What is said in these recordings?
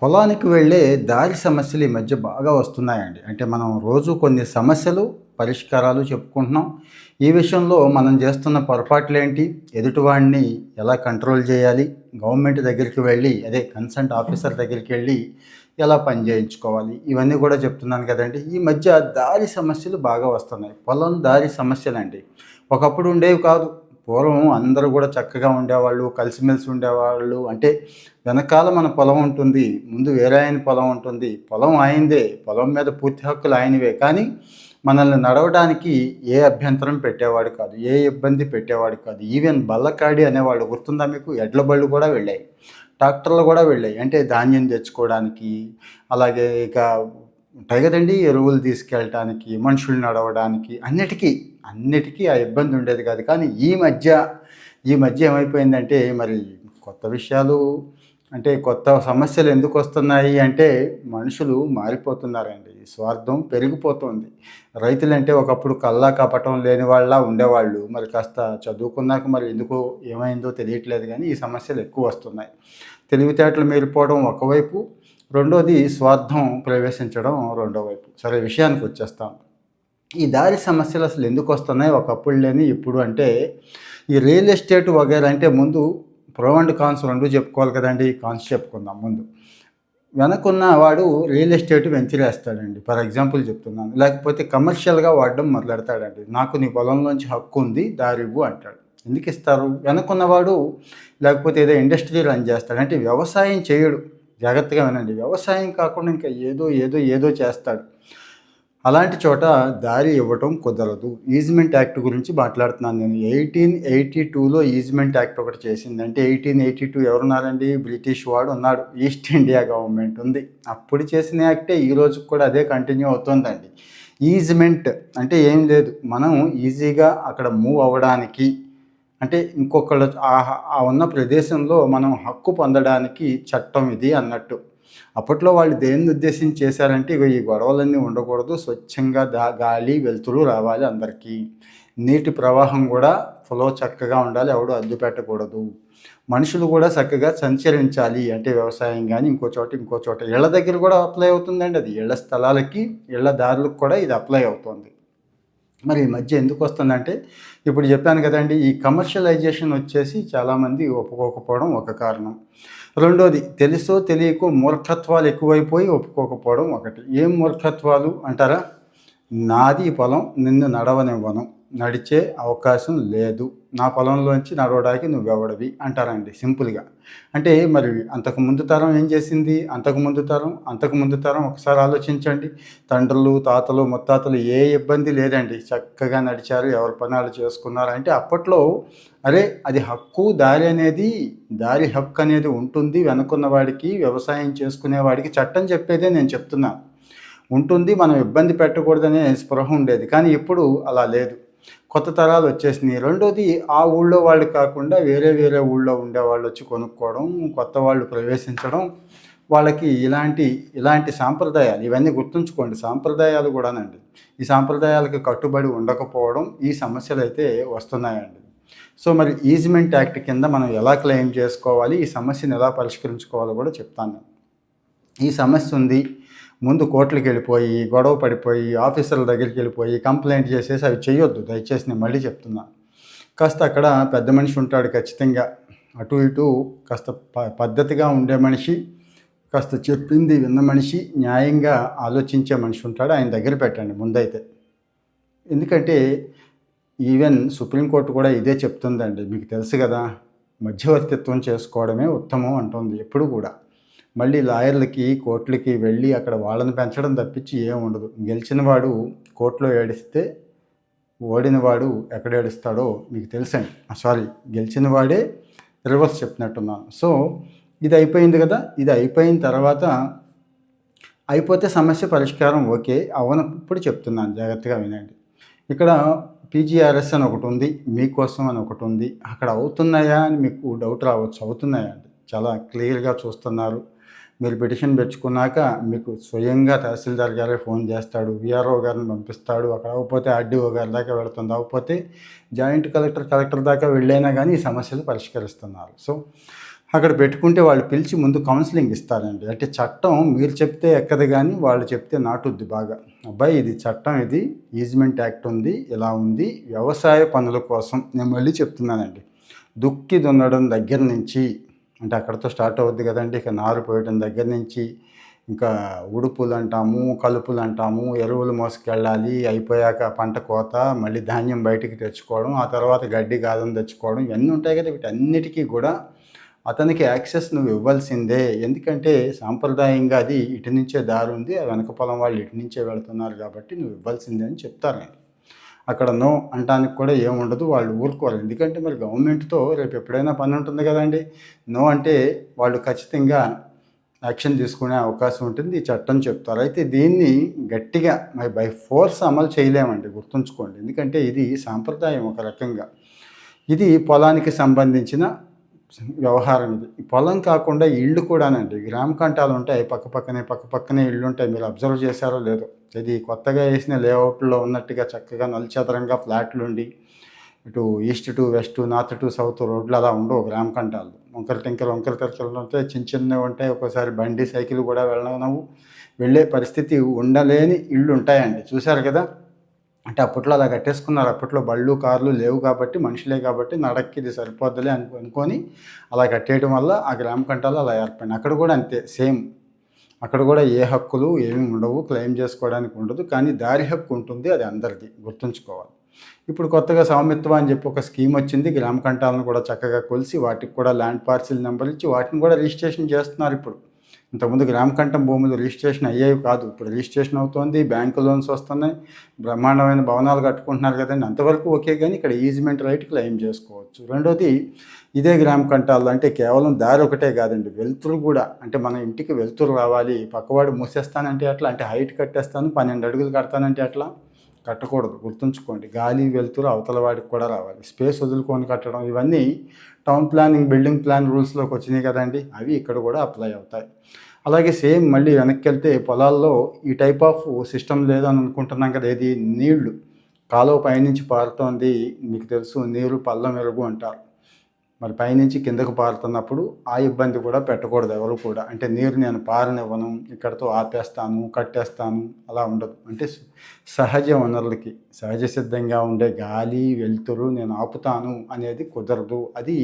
పొలానికి వెళ్ళే దారి సమస్యలు ఈ మధ్య బాగా వస్తున్నాయండి. అంటే మనం రోజు కొన్ని సమస్యలు, పరిష్కారాలు చెప్పుకుంటున్నాం. ఈ విషయంలో మనం చేస్తున్న పొరపాట్లేంటి? ఎదుటివాడిని ఎలా కంట్రోల్ చేయాలి? గవర్నమెంట్ దగ్గరికి వెళ్ళి అదే కన్సర్న్డ్ ఆఫీసర్ దగ్గరికెళ్ళి ఎలా పని చేయించుకోవాలి? ఇవన్నీ కూడా చెప్తున్నాను కదండీ! ఈ మధ్య దారి సమస్యలు బాగా వస్తున్నాయి. పొలం దారి సమస్యలండి. ఒకప్పుడు ఉండేవి కాదు. పూర్వం అందరూ కూడా చక్కగా ఉండేవాళ్ళు, కలిసిమెలిసి ఉండేవాళ్ళు. అంటే వెనకాల మన పొలం ఉంటుంది. ముందు వేరే ఆయన పొలం ఉంటుంది. పొలం ఆయనదే. పొలం మీద పూర్తి హక్కులు ఆయనవే. కానీ మనల్ని నడవడానికి ఏ అభ్యంతరం పెట్టేవాడు కాదు. ఏ ఇబ్బంది పెట్టేవాడు కాదు. ఈవెన్ బల్లకాడి అనేవాళ్ళు గుర్తుందా మీకు? ఎడ్ల బళ్ళు కూడా వెళ్ళాయి. ట్రాక్టర్లు కూడా వెళ్ళాయి. అంటే ధాన్యం తెచ్చుకోవడానికి, అలాగే ఇక ఉంటాయి కదండీ! ఎరువులు తీసుకెళ్ళటానికి, మనుషులు నడవడానికి అన్నిటికీ ఆ ఇబ్బంది ఉండేది కాదు. కానీ ఈ మధ్య ఏమైపోయిందంటే మరి కొత్త విషయాలు అంటే కొత్త సమస్యలు ఎందుకొస్తున్నాయి అంటే మనుషులు మారిపోతున్నారండి. స్వార్థం పెరిగిపోతుంది. రైతులంటే ఒకప్పుడు కల్లా కపటం లేని వాళ్ళలా ఉండేవాళ్ళు. మరి కాస్త చదువుకున్నాక మరి ఎందుకో ఏమైందో తెలియట్లేదు గానీ ఈ సమస్యలు ఎక్కువ వస్తున్నాయి. తెలివితేటలు మీరిపోవడం ఒకవైపు, రెండోది స్వార్థం ప్రవేశించడం రెండో వైపు. సరే విషయానికొచ్చేస్తాం. ఈ దారి సమస్యలు అసలు ఎందుకొస్తున్నాయి ఒకప్పుడు లేని ఇప్పుడు అంటే, ఈ రియల్ ఎస్టేట్ వగైరా అంటే ముందు ప్రో అండ్ కాన్స్ 2 చెప్పుకోవాలి కదండీ! కాన్స్ చెప్పుకుందాం ముందు. వెనకున్న వాడు రియల్ ఎస్టేట్ వెంచరేస్తాడండి. ఫర్ ఎగ్జాంపుల్ చెప్తున్నాను. లేకపోతే కమర్షియల్‌గా వాడడం మొదలెడతాడండి. నాకు నీ పొలంలోంచి హక్కుంది దారివ్వు అంటాడు. ఎందుకిస్తారు? వెనకున్నవాడు లేకపోతే ఏదో ఇండస్ట్రీ రన్ చేస్తాడు. అంటే వ్యవసాయం చేయడు. జాగ్రత్తగా వినండి. వ్యవసాయం కాకుండా ఇంకా ఏదో చేస్తాడు. అలాంటి చోట దారి ఇవ్వటం కుదరదు. ఈజ్మెంట్ యాక్ట్ గురించి మాట్లాడుతున్నాను నేను. 1882లో ఈజ్మెంట్ యాక్ట్ ఒకటి చేసింది. అంటే 1882 ఎవరున్నారండి? బ్రిటిష్ వాడు ఉన్నాడు. ఈస్ట్ ఇండియా గవర్నమెంట్ ఉంది. అప్పుడు చేసిన యాక్టే ఈ రోజుకి కూడా అదే కంటిన్యూ అవుతుందండి. ఈజ్మెంట్ అంటే ఏం లేదు. మనం ఈజీగా అక్కడ మూవ్ అవ్వడానికి, అంటే ఇంకొకళ్ళు ఆ ఉన్న ప్రదేశంలో మనం హక్కు పొందడానికి చట్టం ఇది అన్నట్టు. అప్పట్లో వాళ్ళు దేన్ని ఉద్దేశించి చేశారంటే ఇగో ఈ గొడవలన్నీ ఉండకూడదు. స్వచ్ఛంగా గాలి, వెలుతురు రావాలి అందరికీ. నీటి ప్రవాహం కూడా ఫ్లో చక్కగా ఉండాలి. ఎవడు అడ్డు పెట్టకూడదు. మనుషులు కూడా చక్కగా సంచరించాలి. అంటే వ్యవసాయం గానీ ఇంకో చోట ఇళ్ళ దగ్గర కూడా అప్లై అవుతుందండి అది. ఇళ్ళ స్థలాలకి, ఇళ్ళ దారులకు కూడా ఇది అప్లై అవుతుంది. మరి ఈ మధ్య ఎందుకొస్తుందంటే, ఇప్పుడు చెప్పాను కదండీ! ఈ కమర్షియలైజేషన్ వచ్చేసి చాలామంది ఒప్పుకోకపోవడం ఒక కారణం. రెండోది తెలుసో తెలియకో మూర్ఖత్వాలు ఎక్కువైపోయి ఒప్పుకోకపోవడం ఒకటి. ఏం మూర్ఖత్వాలు అంటారా? నాది ఈ పొలం, నిన్ను నడవనివ్వను. నడిచే అవకాశం లేదు. నా పొలంలోంచి నడవడానికి నువ్వెవడివి అంటారండి సింపుల్‌గా. అంటే మరి అంతకుముందు తరం ఏం చేసింది? అంతకుముందు తరం ఒకసారి ఆలోచించండి. తండ్రులు, తాతలు, ముత్తాతలు ఏ ఇబ్బంది లేదండి. చక్కగా నడిచారు. ఎవరి పని ఆళ్ళు చేసుకున్నారు. అంటే అప్పట్లో అరే! అది హక్కు, దారి హక్కు అనేది ఉంటుంది. వెనకున్న వాడికి, వ్యవసాయం చేసుకునేవాడికి చట్టం చెప్పేదే నేను చెప్తున్నాను. ఉంటుంది. మనం ఇబ్బంది పెట్టకూడదనే స్పృహ ఉండేది. కానీ ఇప్పుడు అలా లేదు. కొత్త తరాలు వచ్చేసినాయి. రెండోది ఆ ఊళ్ళో వాళ్ళు కాకుండా వేరే ఊళ్ళో ఉండేవాళ్ళు వచ్చి కొనుక్కోవడం, కొత్త వాళ్ళు ప్రవేశించడం, వాళ్ళకి ఇలాంటి సాంప్రదాయాలు ఇవన్నీ గుర్తుంచుకోండి. సాంప్రదాయాలు కూడానండి. ఈ సాంప్రదాయాలకు కట్టుబడి ఉండకపోవడం ఈ సమస్యలైతే వస్తున్నాయండి. సో మరి ఈజ్మెంట్ యాక్ట్ కింద మనం ఎలా క్లెయిమ్ చేసుకోవాలి? ఈ సమస్యను ఎలా పరిష్కరించుకోవాలో కూడా చెప్తాను నేను. ఈ సమస్య ఉంది. ముందు కోర్టులకెళ్ళిపోయి, గొడవ పడిపోయి, ఆఫీసర్ల దగ్గరికెళ్ళిపోయి, కంప్లెయింట్ చేసేసి అవి చెయ్యొద్దు. దయచేసి నేను మళ్ళీ చెప్తున్నాను. కాస్త అక్కడ పెద్ద మనిషి ఉంటాడు ఖచ్చితంగా. అటు ఇటు కాస్త పద్ధతిగా ఉండే మనిషి, కాస్త చెప్పింది విన్న మనిషి, న్యాయంగా ఆలోచించే మనిషి ఉంటాడు. ఆయన దగ్గర పెట్టండి ముందైతే. ఎందుకంటే ఈవెన్ సుప్రీంకోర్టు కూడా ఇదే చెప్తుందండి. మీకు తెలుసు కదా! మధ్యవర్తిత్వం చేసుకోవడమే ఉత్తమం అంటుంది ఎప్పుడు కూడా. మళ్ళీ లాయర్లకి, కోర్టులకి వెళ్ళి అక్కడ వాళ్ళని పెంచడం తప్పించి ఏం ఉండదు. గెలిచినవాడు కోర్టులో ఏడిస్తే, ఓడినవాడు ఎక్కడ ఏడుస్తాడో మీకు తెలుసండి. సారీ, గెలిచిన వాడే రివర్స్ చెప్పినట్టున్నాను. సో ఇది అయిపోయింది కదా! ఇది అయిపోయిన తర్వాత అయిపోతే సమస్య పరిష్కారం ఓకే. అవ్వనప్పుడు చెప్తున్నాను జాగ్రత్తగా వినండి. ఇక్కడ పీజీఆర్ఎస్ అని ఒకటి ఉంది. మీకోసం అని ఒకటి ఉంది. అక్కడ అవుతున్నాయా అని మీకు డౌట్ రావచ్చు. అవుతున్నాయా అండి. చాలా క్లియర్‌గా చూస్తున్నారు. మీరు పిటిషన్ పెట్టుకున్నాక మీకు స్వయంగా తహసీల్దార్ గారే ఫోన్ చేస్తాడు. వీఆర్ఓ గారిని పంపిస్తాడు. అక్కడ అవ్వకపోతే ఆర్డీఓ గారి దాకా వెళుతుంది. అవ్వకపోతే జాయింట్ కలెక్టర్ దాకా వెళ్ళైనా కానీ ఈ సమస్యలు పరిష్కరిస్తున్నారు. సో అక్కడ పెట్టుకుంటే వాళ్ళు పిలిచి ముందు కౌన్సిలింగ్ ఇస్తారండి. అంటే చట్టం మీరు చెప్తే ఎక్కదు గానీ, వాళ్ళు చెప్తే నాటుద్ది బాగా. అబ్బాయి ఇది చట్టం ఇది, ఈజ్మెంట్ యాక్ట్ ఉంది, ఇలా ఉంది. వ్యవసాయ పనుల కోసం నేను మళ్ళీ చెప్తున్నానండి. దుక్కి దున్నడం దగ్గర నుంచి అంటే అక్కడితో స్టార్ట్ అవుద్ది కదండీ. ఇక నారు పోయడం దగ్గర నుంచి ఇంకా ఉడుపులంటాము, కలుపులంటాము, ఎరువులు మోసుకెళ్ళాలి, అయిపోయాక పంట కోత, మళ్ళీ ధాన్యం బయటికి తెచ్చుకోవడం, ఆ తర్వాత గడ్డి గాదం తెచ్చుకోవడం ఇవన్నీ ఉంటాయి కదా! వీటన్నిటికీ కూడా అతనికి యాక్సెస్ నువ్వు ఇవ్వాల్సిందే. ఎందుకంటే సాంప్రదాయంగా అది ఇటు నుంచే దారుంది. ఆ వెనక పొలం వాళ్ళు ఇటు నుంచే వెళ్తున్నారు కాబట్టి నువ్వు ఇవ్వాల్సిందే అని చెప్తారండి. అక్కడ నో అనటానికి కూడా ఏముండదు. వాళ్ళు ఊరుకోరు. ఎందుకంటే మరి గవర్నమెంట్‌తో రేపు ఎప్పుడైనా పని ఉంటుంది కదండీ! నో అంటే వాళ్ళు ఖచ్చితంగా యాక్షన్ తీసుకునే అవకాశం ఉంటుంది. ఈ చట్టం చెప్తారు. అయితే దీన్ని గట్టిగా మరి బై ఫోర్స్ అమలు చేయలేమండి, గుర్తుంచుకోండి. ఎందుకంటే ఇది సాంప్రదాయం ఒక రకంగా. ఇది పొలానికి సంబంధించిన వ్యవహారం ఇది. ఈ పొలం కాకుండా ఇళ్ళు కూడానండి. గ్రామ కంటాలు ఉంటాయి. పక్కపక్కనే ఇళ్ళుంటాయి. మీరు అబ్జర్వ్ చేశారో లేదో. ఇది కొత్తగా వేసిన లేఅవుట్‌లో ఉన్నట్టుగా చక్కగా నలుచదరంగా ఫ్లాట్లుండి ఇటు east to west, north to south రోడ్లు అలా ఉండవు గ్రామ కంటాలు. వంకర టింకర ఉంటాయి. చిన్నవి ఉంటాయి. ఒక్కోసారి బండి, సైకిల్ కూడా వెళ్ళే పరిస్థితి ఉండలేని ఇళ్ళు ఉంటాయండి. చూశారు కదా! అంటే అప్పట్లో అలా కట్టేసుకున్నారు. అప్పట్లో బళ్ళు, కార్లు లేవు కాబట్టి, మనుషులే కాబట్టి నడక్కి ఇది సరిపోద్దిలే అనుకొని అలా కట్టేయడం వల్ల ఆ గ్రామ కంటాలు అలా ఏర్పడినాయి. అక్కడ కూడా అంతే సేమ్. అక్కడ కూడా ఏ హక్కులు ఏమీ ఉండవు. క్లెయిమ్ చేసుకోవడానికి ఉండదు. కానీ దారి హక్కు ఉంటుంది. అది అందరిది, గుర్తుంచుకోవాలి. ఇప్పుడు కొత్తగా స్వామిత్వ అని చెప్పి ఒక స్కీమ్ వచ్చింది. గ్రామ కంటాలను కూడా చక్కగా కొలిసి వాటికి కూడా ల్యాండ్ పార్సిల్ నెంబర్ ఇచ్చి వాటిని కూడా రిజిస్ట్రేషన్ చేస్తున్నారు ఇప్పుడు. ఇంతకుముందు గ్రామ కంఠం భూములు రిజిస్ట్రేషన్ అయ్యేవి కాదు. ఇప్పుడు రిజిస్ట్రేషన్ అవుతోంది. బ్యాంకు లోన్స్ వస్తున్నాయి. బ్రహ్మాండమైన భవనాలు కట్టుకుంటున్నారు కదండి. అంతవరకు ఓకే. కానీ ఇక్కడ ఈజ్మెంట్ రైట్ క్లెయిమ్ చేసుకోవచ్చు. రెండోది ఇదే గ్రామ కంటాలు అంటే కేవలం దారి ఒకటే కాదండి, వెలుతురు కూడా. అంటే మన ఇంటికి వెలుతురు రావాలి. పక్కవాడు మూసేస్తానంటే ఎట్లా? అంటే హైట్ కట్టేస్తాను 12 అడుగులు కడతానంటే ఎట్లా? కట్టకూడదు, గుర్తుంచుకోండి. గాలి వెలుతురు అవతల వాడికి కూడా రావాలి. స్పేస్ వదులుకొని కట్టడం ఇవన్నీ టౌన్ ప్లానింగ్, బిల్డింగ్ ప్లాన్ రూల్స్లోకి వచ్చినాయి కదండి. అవి ఇక్కడ కూడా అప్లై అవుతాయి. అలాగే సేమ్ మళ్ళీ వెనక్కి వెళ్తే పొలాల్లో ఈ టైప్ ఆఫ్ సిస్టమ్ లేదని అనుకుంటున్నాం కదా. ఏది? నీళ్లు కాలువ పైనుంచి పారుతోంది. మీకు తెలుసు నీరు పల్లం వెలుగు అంటారు. మరి పైనుంచి కిందకు పారుతున్నప్పుడు ఆ ఇబ్బంది కూడా పెట్టకూడదు ఎవరు కూడా. అంటే నీరు నేను పారనివ్వను, ఇక్కడతో ఆపేస్తాను, కట్టేస్తాను, అలా ఉండదు. అంటే సహజ వనరులకి సహజ సిద్ధంగా ఉండే గాలి, వెలుతురు నేను ఆపుతాను అనేది కుదరదు. అది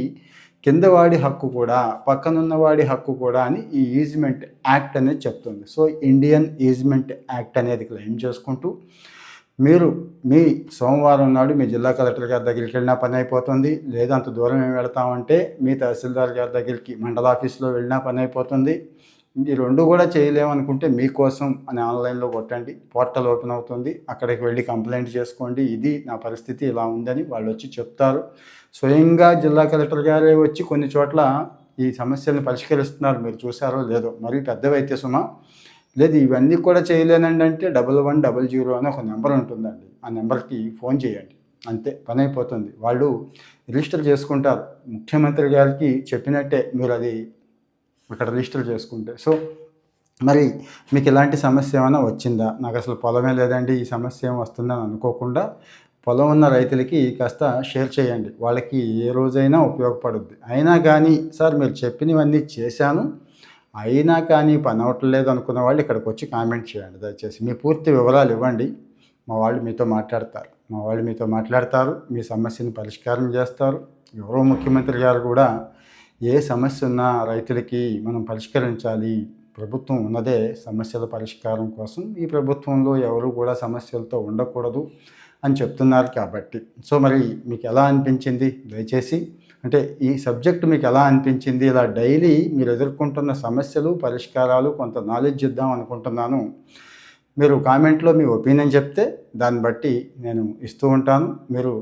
కిందవాడి హక్కు కూడా, పక్కనున్నవాడి హక్కు కూడా అని ఈ ఈజ్మెంట్ యాక్ట్ అనేది చెప్తుంది. సో ఇండియన్ ఈజ్మెంట్ యాక్ట్ అనేది క్లెయిమ్ చేసుకుంటూ మీరు మీ సోమవారం నాడు మీ జిల్లా కలెక్టర్ గారి దగ్గరికి వెళ్ళినా పని అయిపోతుంది. లేదా అంత దూరం ఏమి వెళతామంటే మీ తహసీల్దార్ గారి దగ్గరికి మండల ఆఫీస్లో వెళ్ళినా పని అయిపోతుంది. ఈ రెండు కూడా చేయలేమనుకుంటే మీకోసం అని ఆన్లైన్లో కొట్టండి. పోర్టల్ ఓపెన్ అవుతుంది. అక్కడికి వెళ్ళి కంప్లైంట్ చేసుకోండి. ఇది నా పరిస్థితి ఇలా ఉందని వాళ్ళు వచ్చి చెప్తారు. స్వయంగా జిల్లా కలెక్టర్ గారే వచ్చి కొన్ని చోట్ల ఈ సమస్యలను పరిష్కరిస్తున్నారు. మీరు చూసారో లేదో. మరి పెద్దవైతే సుమా లేదు ఇవన్నీ కూడా చేయలేనండి అంటే 1100 అని ఒక నెంబర్ ఉంటుందండి. ఆ నెంబర్కి ఫోన్ చేయండి. అంతే, పని అయిపోతుంది. వాళ్ళు రిజిస్టర్ చేసుకుంటారు. ముఖ్యమంత్రి గారికి చెప్పినట్టే మీరు అది ఇక్కడ రిజిస్టర్ చేసుకుంటే. సో మరి మీకు ఇలాంటి సమస్య ఏమైనా వచ్చిందా? నాకు అసలు పొలమే లేదండి, ఈ సమస్య ఏం వస్తుందని అనుకోకుండా పొలం ఉన్న రైతులకి కాస్త షేర్ చేయండి. వాళ్ళకి ఏ రోజైనా ఉపయోగపడుద్ది. అయినా కానీ సార్ మీరు చెప్పినవన్నీ చేశాను, అయినా కానీ పని అవ్వట్లేదు అనుకున్న వాళ్ళు ఇక్కడికి వచ్చి కామెంట్ చేయండి దయచేసి. మీ పూర్తి వివరాలు ఇవ్వండి. మా వాళ్ళు మీతో మాట్లాడతారు. మీ సమస్యను పరిష్కారం చేస్తారు. గౌరవ ముఖ్యమంత్రి గారు కూడా ఏ సమస్య ఉన్నా రైతులకి మనం పరిష్కరించాలి. ప్రభుత్వం ఉన్నదే సమస్యల పరిష్కారం కోసం. ఈ ప్రభుత్వంలో ఎవరు కూడా సమస్యలతో ఉండకూడదు అని చెప్తున్నారు కాబట్టి. సో మరి మీకు ఎలా అనిపించింది? దయచేసి అంటే ఈ సబ్జెక్ట్ మీకు ఎలా అనిపించింది? ఇలా డైలీ మీరు ఎదుర్కొంటున్న సమస్యలు, పరిష్కారాలు కొంత నాలెడ్జ్ ఇద్దాం అనుకుంటున్నాను. మీరు కామెంట్లో మీ ఒపీనియన్ చెప్తే దాన్ని బట్టి నేను ఇస్తూ ఉంటాను. మీరు